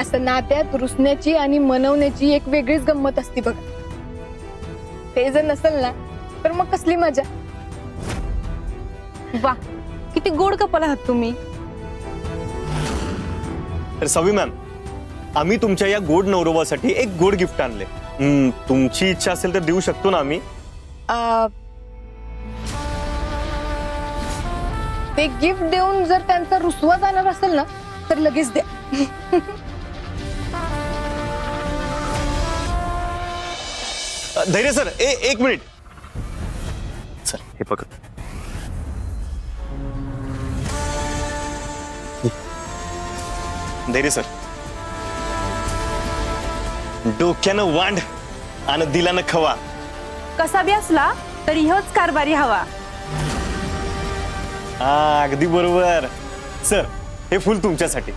असं नात्यात रुसण्याची आणि मनवण्याची एक वेगळीच गंमत असते बघ. ते जर नसेल ना तर मग कसली मजा. वा, किती गोड कपल आहात तुम्ही. तर सवी मॅम, आम्ही तुमच्या या गोड नवरोबासाठी एक गोड गिफ्ट आणले. तुमची इच्छा असेल तर देऊ शकतो ना आम्ही. ते गिफ्ट देऊन जर त्यांचा रुसवा जाणार असेल ना तर लगेच द्या. धैर्य सर, एक मिनिट सर, हे बघ. धैर्य सर, डोक्यानं वांड आणि दिलानं खवा. कसा बी असला तरी ह्योच कारभारी हवा. हा, अगदी बरोबर. सर, हे फुल तुमच्यासाठी.